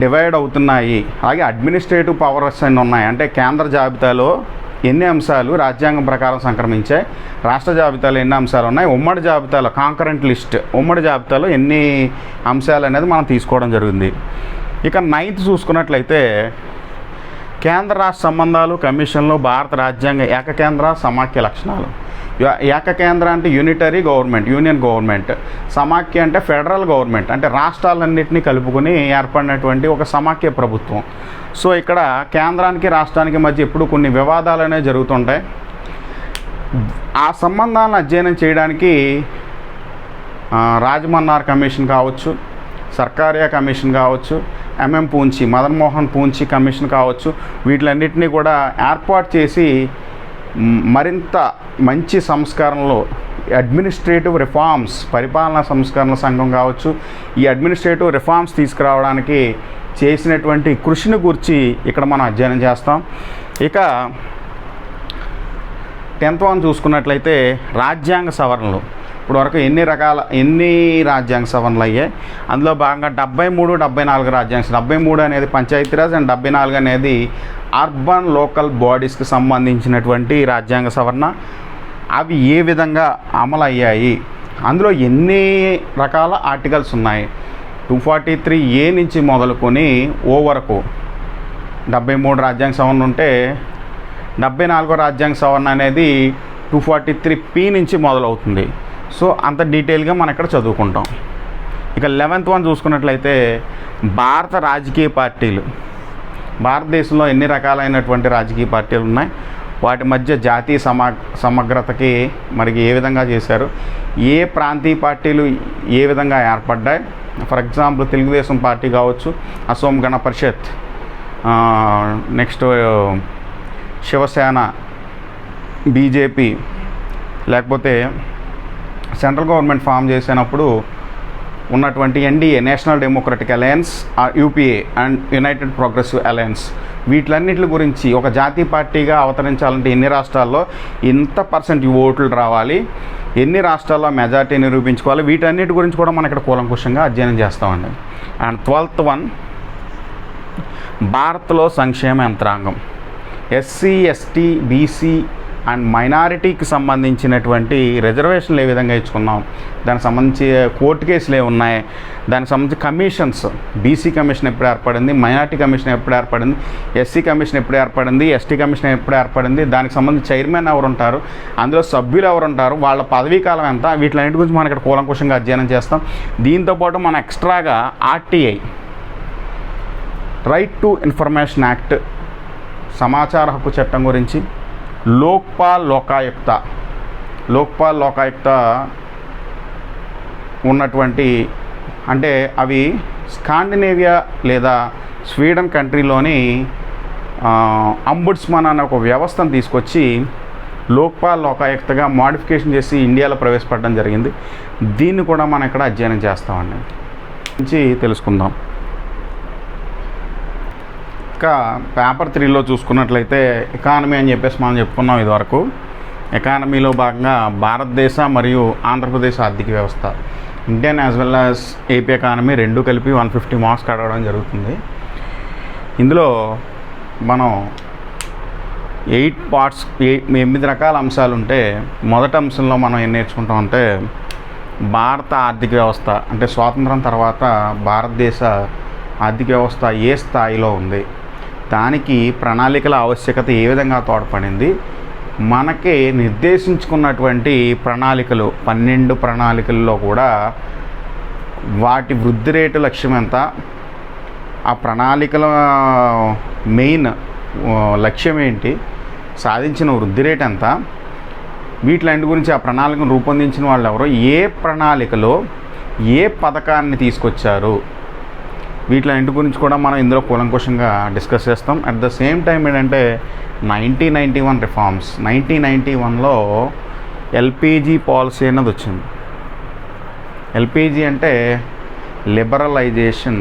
డివైడ్ అవుతున్నాయి. అలాగే అడ్మినిస్ట్రేటివ్ పవర్స్ అన్నీ ఉన్నాయి. అంటే కేంద్ర జాబితాలో ఎన్ని అంశాలు రాజ్యాంగం ప్రకారం సంక్రమించాయి, రాష్ట్ర జాబితాలో ఎన్ని అంశాలు ఉన్నాయి, ఉమ్మడి జాబితాలో కాంకరెంట్ లిస్ట్, ఉమ్మడి జాబితాలో ఎన్ని అంశాలు అనేది మనం తీసుకోవడం జరిగింది. ఇక 9th చూసుకున్నట్లయితే కేంద్ర రాష్ట్ర సంబంధాలు, కమిషన్లు, భారత రాజ్యాంగ ఏకకేంద్ర సమాఖ్య లక్షణాలు. ఏకకేంద్ర అంటే యూనిటరీ గవర్నమెంట్, యూనియన్ గవర్నమెంట్. సమాఖ్య అంటే ఫెడరల్ గవర్నమెంట్, అంటే రాష్ట్రాలన్నింటినీ కలుపుకొని ఏర్పడినటువంటి ఒక సమాఖ్య ప్రభుత్వం. సో ఇక్కడ కేంద్రానికి రాష్ట్రానికి మధ్య ఎప్పుడు కొన్ని వివాదాలు అనేవి జరుగుతుంటాయి. ఆ సంబంధాలను అధ్యయనం చేయడానికి రాజమన్నార్ కమిషన్ కావచ్చు, సర్కారియా కమిషన్ కావచ్చు, ఎంఎం పూంచి, మదన్ మోహన్ పూంచి కమిషన్ కావచ్చు, వీటిలన్నింటినీ కూడా ఏర్పాటు చేసి మరింత మంచి సంస్కరణలు, అడ్మినిస్ట్రేటివ్ రిఫార్మ్స్, పరిపాలనా సంస్కరణ సంఘం కావచ్చు, ఈ అడ్మినిస్ట్రేటివ్ రిఫార్మ్స్ తీసుకురావడానికి చేసినటువంటి కృషిని గురించి ఇక్కడ మనం అధ్యయనం చేస్తాం. ఇక 10th వన్ చూసుకున్నట్లయితే రాజ్యాంగ సవరణలు. ఇప్పుడు వరకు ఎన్ని రాజ్యాంగ సవరణలు అయ్యాయి, అందులో భాగంగా 73, 74 రాజ్యాంగ. 73 అనేది పంచాయతీరాజ్ అండ్ 74 అనేది అర్బన్ లోకల్ బాడీస్కి సంబంధించినటువంటి రాజ్యాంగ సవరణ. అవి ఏ విధంగా అమలు అయ్యాయి, అందులో ఎన్ని రకాల ఆర్టికల్స్ ఉన్నాయి, 243A నుంచి మొదలుకొని ఓ వరకు 73 రాజ్యాంగ సవరణ ఉంటే 74 రాజ్యాంగ సవరణ అనేది 243P నుంచి మొదలవుతుంది. సో అంత డీటెయిల్గా మనం ఇక్కడ చదువుకుంటాం. ఇక 11th వన్ చూసుకున్నట్లయితే భారత రాజకీయ పార్టీలు. భారతదేశంలో ఎన్ని రకాలైనటువంటి రాజకీయ పార్టీలు ఉన్నాయి, వాటి మధ్య జాతీయ సమగ్రతకి మరి ఏ విధంగా చేశారు, ఏ ప్రాంతీయ పార్టీలు ఏ విధంగా ఏర్పడ్డాయి. ఫర్ ఎగ్జాంపుల్ తెలుగుదేశం పార్టీ కావచ్చు, అసోం గణ పరిషత్, నెక్స్ట్ శివసేన, బీజేపీ, లేకపోతే సెంట్రల్ గవర్నమెంట్ ఫామ్ చేసినప్పుడు ఉన్నటువంటి NDA, national democratic alliance, UPA and united progressive alliance. వీటిలన్నిటి గురించి ఒక జాతీయ పార్టీగా అవతరించాలంటే ఎన్ని రాష్ట్రాల్లో ఎంత పర్సెంట్ ఓట్లు రావాలి, ఎన్ని రాష్ట్రాల్లో మెజార్టీ నిరూపించుకోవాలి, వీటన్నిటి గురించి కూడా మనం ఇక్కడ కూలంకుషంగా అధ్యయనం చేస్తామండి. అండ్ 12th వన్ భారత్లో సంక్షేమ యంత్రాంగం. ఎస్సీ, ఎస్టీ, బీసీ అండ్ మైనారిటీకి సంబంధించినటువంటి రిజర్వేషన్లు ఏ విధంగా ఇచ్చుకున్నాం, దానికి సంబంధించి కోర్టు కేసులు ఏ ఉన్నాయి, దానికి సంబంధించి కమిషన్స్, బీసీ కమిషన్ ఎప్పుడు ఏర్పడింది, మైనారిటీ కమిషన్ ఎప్పుడు ఏర్పడింది, ఎస్సీ కమిషన్ ఎప్పుడు ఏర్పడింది, ఎస్టీ కమిషన్ ఎప్పుడు ఏర్పడింది, దానికి సంబంధించి చైర్మన్ ఎవరు ఉంటారు, అందులో సభ్యులు ఎవరు ఉంటారు, వాళ్ళ పదవీ కాలం ఎంత, వీటిలన్నిటి గురించి మనం ఇక్కడ కూలంకుషంగా అధ్యయనం చేస్తాం. దీంతోపాటు మనం ఎక్స్ట్రాగా RTI, right to information act, సమాచార హక్కు చట్టం గురించి, లోక్పాల్ లోకాయుక్త ఉన్నటువంటి, అంటే అవి స్కాండినేవియా లేదా స్వీడన్ కంట్రీలోని అంబుడ్స్మన్ అనే ఒక వ్యవస్థను తీసుకొచ్చి లోక్పాల్ లోకాయుక్తగా మోడిఫికేషన్ చేసి ఇండియాలో ప్రవేశపెట్టడం జరిగింది. దీన్ని కూడా మనం ఇక్కడ అధ్యయనం చేస్తామండి, నుంచి తెలుసుకుందాం. ఇంకా పేపర్ 3లో చూసుకున్నట్లయితే ఎకానమీ అని చెప్పేసి మనం చెప్పుకున్నాం ఇదివరకు. ఎకానమీలో భాగంగా భారతదేశ మరియు ఆంధ్రప్రదేశ్ ఆర్థిక వ్యవస్థ, Indian as well as AP economy రెండు కలిపి 150 మార్క్స్ అడగడం జరుగుతుంది. ఇందులో మనం 8 రకాల అంశాలు ఉంటే, మొదటి అంశంలో మనం ఏం నేర్చుకుంటామంటే భారత ఆర్థిక వ్యవస్థ, అంటే స్వాతంత్రం తర్వాత భారతదేశ ఆర్థిక వ్యవస్థ ఏ స్థాయిలో ఉంది, దానికి ప్రణాళికల ఆవశ్యకత ఏ విధంగా తోడ్పడింది, మనకి నిర్దేశించుకున్నటువంటి ప్రణాళికలు 12 ప్రణాళికల్లో కూడా వాటి వృద్ధి రేటు లక్ష్యం ఎంత, ఆ ప్రణాళికల మెయిన్ లక్ష్యం ఏంటి, సాధించిన వృద్ధి రేటు ఎంత, వీటిలన్నిటి గురించి ఆ ప్రణాళికను రూపొందించిన వాళ్ళు ఎవరో, ఏ ప్రణాళికలో ఏ పథకాన్ని తీసుకొచ్చారు, వీటిలన్నింటి గురించి కూడా మనం ఇందులో కూలంకుషంగా డిస్కస్ చేస్తాం. అట్ ద సేమ్ టైం ఏంటంటే 1991 రిఫార్మ్స్, 1991లో ఎల్పిజి పాలసీ అన్నది వచ్చింది. ఎల్పిజి అంటే లిబరలైజేషన్,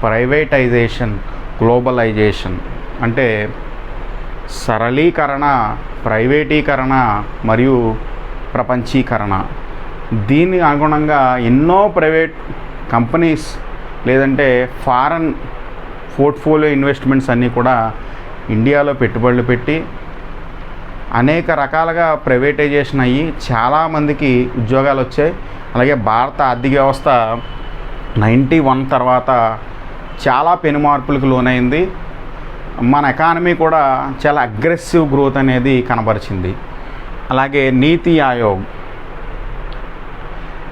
ప్రైవేటైజేషన్, గ్లోబలైజేషన్, అంటే సరళీకరణ, ప్రైవేటీకరణ మరియు ప్రపంచీకరణ. దీని అనుగుణంగా ఎన్నో ప్రైవేట్ కంపెనీస్ లేదంటే ఫారెన్ పోర్ట్ఫోలియో ఇన్వెస్ట్మెంట్స్ అన్నీ కూడా ఇండియాలో పెట్టుబడులు పెట్టి అనేక రకాలుగా ప్రైవేటైజేషన్ అయ్యి చాలామందికి ఉద్యోగాలు వచ్చాయి. అలాగే భారత ఆర్థిక వ్యవస్థ 91 తర్వాత చాలా పెను మార్పులకు లోనైంది. మన ఎకానమీ కూడా చాలా అగ్రెసివ్ గ్రోత్ అనేది కనబరిచింది. అలాగే నీతి ఆయోగ్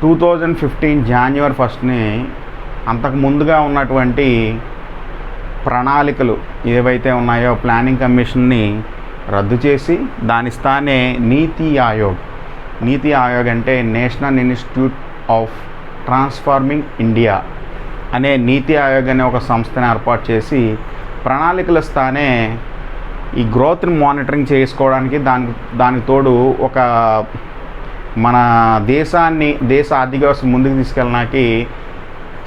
2015 January 1ని అంతకు ముందుగా ఉన్నటువంటి ప్రణాళికలు ఏవైతే ఉన్నాయో ప్లానింగ్ కమిషన్ని రద్దు చేసి దాని స్థానే నీతి ఆయోగ్ అంటే national institute of transforming India అనే నీతి ఆయోగ్ అనే ఒక సంస్థను ఏర్పాటు చేసి ప్రణాళికల స్థానే ఈ గ్రోత్ని మానిటరింగ్ చేసుకోవడానికి, దానికి తోడు ఒక మన దేశ ఆర్థిక వ్యవస్థ ముందుకు తీసుకెళ్ళడానికి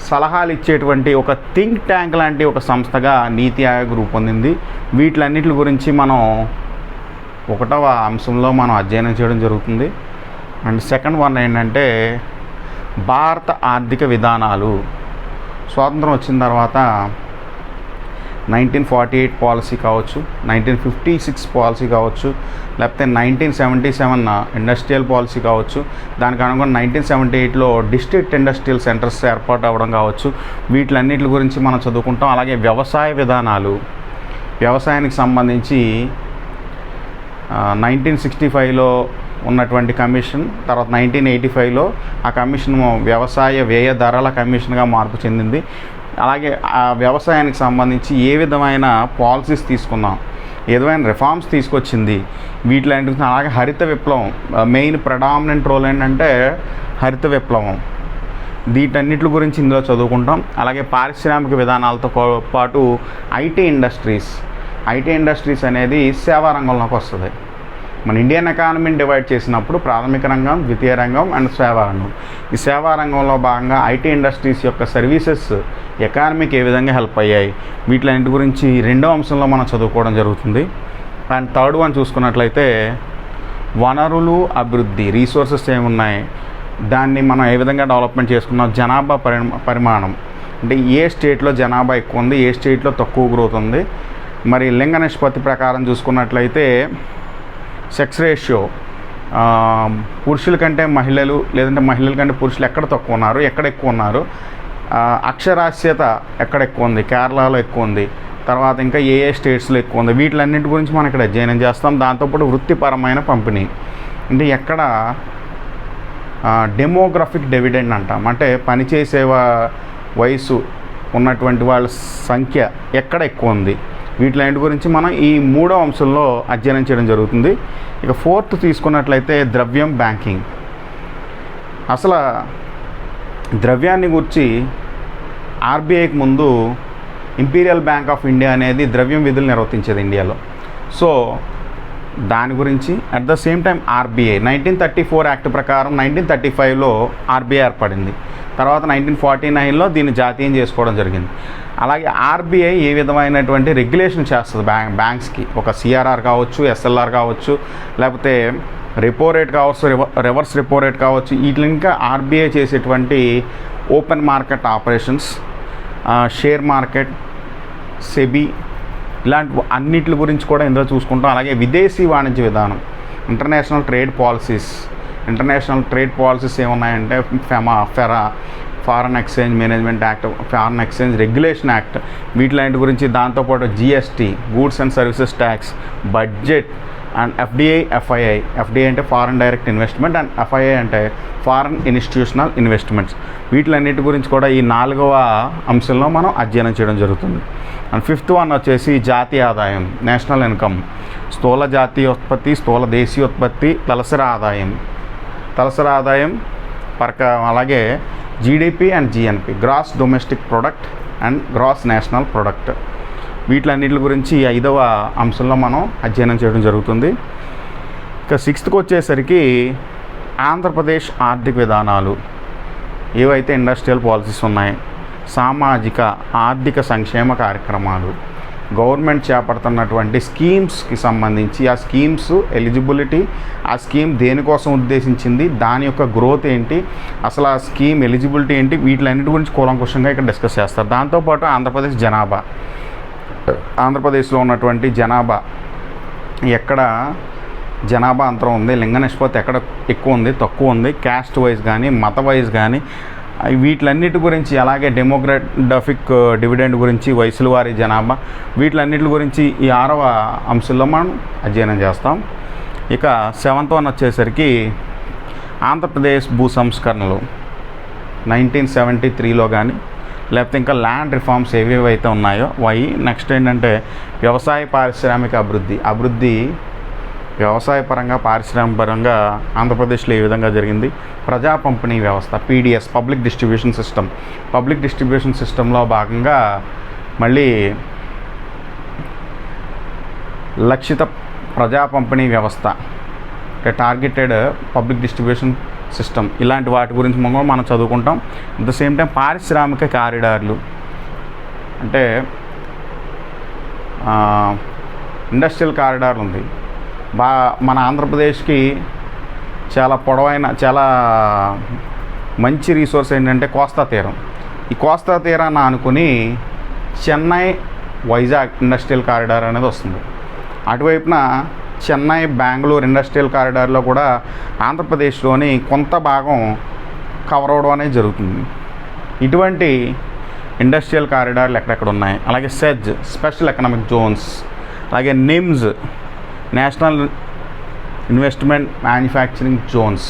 సలహాలు ఇచ్చేటువంటి ఒక థింక్ ట్యాంక్ లాంటి ఒక సంస్థగా నీతి ఆయోగ్ రూపొందింది. వీటిలన్నిటి గురించి మనం 1వ అంశంలో మనం అధ్యయనం చేయడం జరుగుతుంది. అండ్ సెకండ్ వన్ ఏంటంటే భారత ఆర్థిక విధానాలు. స్వాతంత్రం వచ్చిన తర్వాత 1948 పాలసీ కావచ్చు, 1956 పాలసీ కావచ్చు, లేకపోతే 1977 ఇండస్ట్రియల్ పాలసీ కావచ్చు, దానికి అనుగుణంగా 1978లో డిస్ట్రిక్ట్ ఇండస్ట్రియల్ సెంటర్స్ ఏర్పాటు అవ్వడం కావచ్చు. వీటిలన్నిటి గురించి మనం చదువుకుంటాం. అలాగే వ్యవసాయ విధానాలు, వ్యవసాయానికి సంబంధించి 1965లో ఉన్నటువంటి కమిషన్, తర్వాత 1985లో ఆ కమిషన్ వ్యవసాయ వ్యయ ధరల కమిషన్గా మార్పు చెందింది. అలాగే ఆ వ్యవసాయానికి సంబంధించి ఏ విధమైన పాలసీస్ తీసుకున్నాం, ఏ విధమైన రిఫార్మ్స్ తీసుకొచ్చింది, వీటిలాంటి. అలాగే హరిత విప్లవం, మెయిన్ ప్రెడామినెంట్ రోల్ ఏంటంటే హరిత విప్లవం. వీటన్నిటి గురించి ఇందులో చదువుకుంటాం. అలాగే పారిశ్రామిక విధానాలతో పాటు ఐటీ ఇండస్ట్రీస్ అనేది సేవా రంగంలోకి వస్తుంది. మన ఇండియన్ ఎకానమీని డివైడ్ చేసినప్పుడు ప్రాథమిక రంగం, ద్వితీయ రంగం అండ్ సేవా రంగం. ఈ సేవా రంగంలో భాగంగా ఐటీ ఇండస్ట్రీస్ యొక్క సర్వీసెస్ ఎకానమీకి ఏ విధంగా హెల్ప్ అయ్యాయి, వీటిలన్నిటి గురించి 2వ అంశంలో మనం చదువుకోవడం జరుగుతుంది. అండ్ థర్డ్ వన్ చూసుకున్నట్లయితే వనరులు అభివృద్ధి, రీసోర్సెస్ ఏమున్నాయి, దాన్ని మనం ఏ విధంగా డెవలప్మెంట్ చేసుకున్నాం, జనాభా పరిమాణం, అంటే ఏ స్టేట్లో జనాభా ఎక్కువ ఉంది, ఏ స్టేట్లో తక్కువ గ్రోత్ ఉంది. మరి లింగ నిష్పత్తి ప్రకారం చూసుకున్నట్లయితే సెక్స్ రేషియో, పురుషుల కంటే మహిళలు, లేదంటే మహిళల కంటే పురుషులు ఎక్కడ తక్కువ ఉన్నారు, ఎక్కడ ఎక్కువ ఉన్నారు, అక్షరాస్యత ఎక్కడ ఎక్కువ ఉంది, కేరళలో ఎక్కువ ఉంది, తర్వాత ఇంకా ఏ స్టేట్స్లో ఎక్కువ ఉంది, వీటిలన్నింటి గురించి మనం ఇక్కడ అధ్యయనం చేస్తాం. దాంతోపాటు వృత్తిపరమైన పంపిణీ, అంటే ఎక్కడ డెమోగ్రఫిక్ డివిడెండ్ అంటాం, అంటే పనిచేసే వయసు ఉన్నటువంటి వాళ్ళ సంఖ్య ఎక్కడ ఎక్కువ ఉంది, వీటిలన్నిటి గురించి మనం ఈ 3వ అంశంలో అధ్యయనం చేయడం జరుగుతుంది. ఇక 4th తీసుకున్నట్లయితే ద్రవ్యం, బ్యాంకింగ్. అసలు ద్రవ్యాన్ని గురించి ఆర్బీఐకి ముందు ఇంపీరియల్ బ్యాంక్ ఆఫ్ ఇండియా అనేది ద్రవ్యం విధులు నిర్వర్తించేది ఇండియాలో. సో దాని గురించి at the same time RBI 1934 act ప్రకారం 1935లో ఆర్బీఐ ఏర్పడింది. తర్వాత 1949లో దీన్ని జాతీయం చేసుకోవడం జరిగింది. అలాగే ఆర్బీఐ ఏ విధమైనటువంటి రెగ్యులేషన్ చేస్తుంది బ్యాంక్స్కి, ఒక సిఆర్ఆర్ కావచ్చు, ఎస్ఎల్ఆర్ కావచ్చు, లేకపోతే రెపో రేట్ కావచ్చు, రివర్స్ రెపో రేట్ కావచ్చు. వీటిని ఇంకా ఆర్బీఐ చేసేటువంటి open market operations, share market, SEBI, ఇలాంటి అన్నిటి గురించి కూడా ఇందులో చూసుకుంటాం. అలాగే విదేశీ వాణిజ్య విధానం, ఇంటర్నేషనల్ ట్రేడ్ పాలసీస్ ఏమున్నాయంటే FERA, foreign exchange management act, foreign exchange regulation act, వీటిలాంటి గురించి. దాంతోపాటు GST, goods and services tax, budget and FDI, FII. FDI అంటే foreign direct investment and FII అంటే ఫారెన్ ఇన్స్టిట్యూషనల్ ఇన్వెస్ట్మెంట్స్. వీటిలన్నిటి గురించి కూడా ఈ 4వ అంశంలో మనం అధ్యయనం చేయడం జరుగుతుంది. అండ్ 5th వన్ వచ్చేసి జాతీయ ఆదాయం, నేషనల్ ఇన్కమ్, స్థూల జాతీయోత్పత్తి, స్థూల దేశీయోత్పత్తి, తలసరి ఆదాయం అలాగే GDP and GNP, gross domestic product and gross national product. వీటిలన్నిటి గురించి 5వ అంశంలో మనం అధ్యయనం చేయడం జరుగుతుంది. ఇక 6th వచ్చేసరికి ఆంధ్రప్రదేశ్ ఆర్థిక విధానాలు, ఏవైతే ఇండస్ట్రియల్ పాలసీస్ ఉన్నాయి, సామాజిక ఆర్థిక సంక్షేమ కార్యక్రమాలు, గవర్నమెంట్ చేపడుతున్నటువంటి స్కీమ్స్కి సంబంధించి ఆ స్కీమ్స్ ఎలిజిబిలిటీ, ఆ స్కీమ్ దేనికోసం ఉద్దేశించింది, దాని యొక్క గ్రోత్ ఏంటి, అసలు ఆ స్కీమ్ ఎలిజిబిలిటీ ఏంటి, వీటిలన్నిటి గురించి కూలంకుషంగా ఇక్కడ డిస్కస్ చేస్తారు. దాంతోపాటు ఆంధ్రప్రదేశ్లో ఉన్నటువంటి జనాభా, ఎక్కడ జనాభా అంతరం ఉంది, లింగ నిష్పత్తి ఎక్కడ ఎక్కువ ఉంది, తక్కువ ఉంది, క్యాస్ట్ వైజ్ కానీ మత వైజ్ కానీ, వీటిలన్నిటి గురించి, అలాగే డెమోగ్రఫిక్ డివిడెండ్ గురించి, వయసుల వారి జనాభా, వీటిలన్నిటి గురించి ఈ 6వ అంశంలో మనం అధ్యయనం చేస్తాం. ఇక 7th వన్ వచ్చేసరికి ఆంధ్రప్రదేశ్ భూ సంస్కరణలు 1973లో కానీ, లేకపోతే ఇంకా ల్యాండ్ రిఫార్మ్స్ ఏవేవైతే ఉన్నాయో నెక్స్ట్ ఏంటంటే వ్యవసాయ పారిశ్రామిక అభివృద్ధి వ్యవసాయపరంగా, పారిశ్రామికపరంగా ఆంధ్రప్రదేశ్లో ఏ విధంగా జరిగింది, ప్రజా పంపిణీ వ్యవస్థ, పీడిఎస్, పబ్లిక్ డిస్ట్రిబ్యూషన్ సిస్టంలో భాగంగా మళ్ళీ లక్షిత ప్రజా పంపిణీ వ్యవస్థ, అంటే టార్గెటెడ్ పబ్లిక్ డిస్ట్రిబ్యూషన్ సిస్టమ్, ఇలాంటి వాటి గురించి మనం చదువుకుంటాం. అట్ ద సేమ్ టైం పారిశ్రామిక కారిడార్లు అంటే ఇండస్ట్రియల్ కారిడార్ ఉంది. మన ఆంధ్రప్రదేశ్కి చాలా పొడవైన, చాలా మంచి రీసోర్స్ ఏంటంటే కోస్తా తీరం. ఈ కోస్తా తీరాన్ని ఆనుకుని చెన్నై వైజాగ్ ఇండస్ట్రియల్ కారిడార్ అనేది వస్తుంది. అటువైపున చెన్నై బెంగళూరు ఇండస్ట్రియల్ కారిడార్లో కూడా ఆంధ్రప్రదేశ్లోని కొంత భాగం కవర్ అవ్వడం అనేది జరుగుతుంది. ఇటువంటి ఇండస్ట్రియల్ కారిడార్లు ఎక్కడెక్కడ ఉన్నాయి. అలాగే సెజ్ స్పెషల్ ఎకనామిక్ జోన్స్, అలాగే NIMS national investment manufacturing Jones,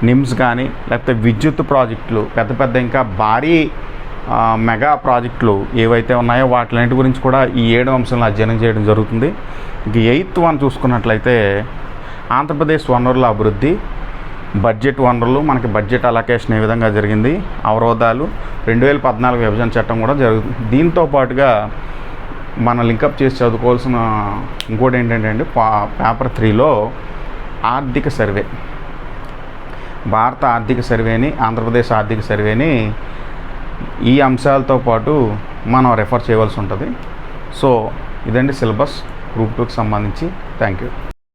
NIMS కానీ లేకపోతే విద్యుత్ ప్రాజెక్టులు, పెద్ద పెద్ద ఇంకా భారీ మెగా ప్రాజెక్టులు ఏవైతే ఉన్నాయో వాటిలన్నిటి గురించి కూడా ఈ 7 అంశాలను అధ్యయనం చేయడం జరుగుతుంది. ఇంక 8th వన్ చూసుకున్నట్లయితే ఆంధ్రప్రదేశ్ వనరుల అభివృద్ధి, బడ్జెట్ వనరులు, మనకి బడ్జెట్ అలొకేషన్ ఏ విధంగా జరిగింది, అవరోధాలు, 2014 విభజన చట్టం కూడా జరుగుతుంది. దీంతో పాటుగా మనం లింకప్ చేసి చదువుకోవాల్సిన ఇంకోటి ఏంటంటే పేపర్ 3లో ఆర్థిక సర్వే, భారత ఆర్థిక సర్వేని, ఆంధ్రప్రదేశ్ ఆర్థిక సర్వేని ఈ అంశాలతో పాటు మనం రెఫర్ చేయవలసి ఉంటుంది. సో ఇదండి సిలబస్ గ్రూప్ 2కి సంబంధించి. Thank you.